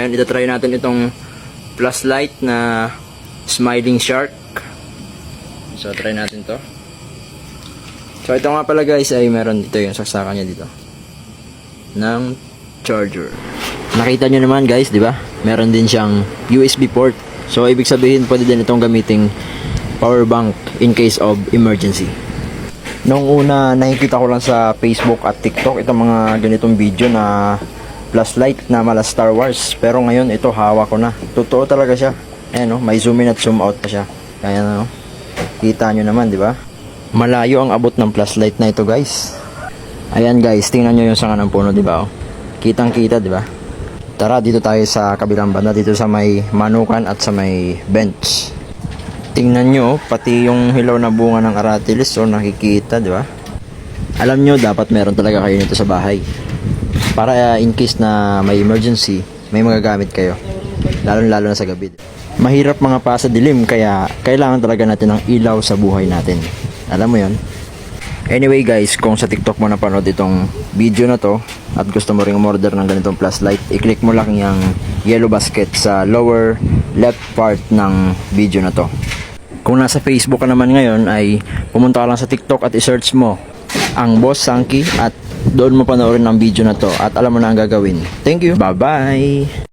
Ayan, itatry natin itong plus light na smiling shark. So try natin to. So ito nga pala guys ay meron dito yung saksakan niya dito ng charger. Nakita nyo naman guys, di ba? Meron din siyang USB port. So ibig sabihin pwede din itong gamiting power bank in case of emergency. Noong una nakikita ko lang sa Facebook at TikTok itong mga ganitong video na flashlight na mala Star Wars, pero ngayon ito hawak ko na. Totoo talaga siya. Ayan, no? May zoom in at zoom out pa siya. Kaya no? Kita nyo naman, di ba? Malayo ang abot ng flashlight na ito guys. Ayan guys, tingnan nyo yung sanga ng puno, di ba? Kitang kita, di ba? Tara, dito tayo sa kabilang banda, dito sa may manukan at sa may bench. Tingnan nyo, pati yung hilaw na bunga ng aratilis, so nakikita, di ba? Alam nyo, dapat meron talaga kayo nito sa bahay. Para in case na may emergency, may magagamit kayo. Lalo na sa gabi. Mahirap mga pa sa dilim, kaya kailangan talaga natin ng ilaw sa buhay natin. Alam mo yon? Anyway guys, kung sa TikTok mo napanood itong video na to at gusto mo ring umorder ng ganitong flashlight, i-click mo lang yung yellow basket sa lower left part ng video na to. Kung nasa Facebook ka naman ngayon ay pumunta ka lang sa TikTok at i-search mo ang Boss Sanky at doon mo panoorin ang video na to at alam mo na ang gagawin. Thank you. Bye bye.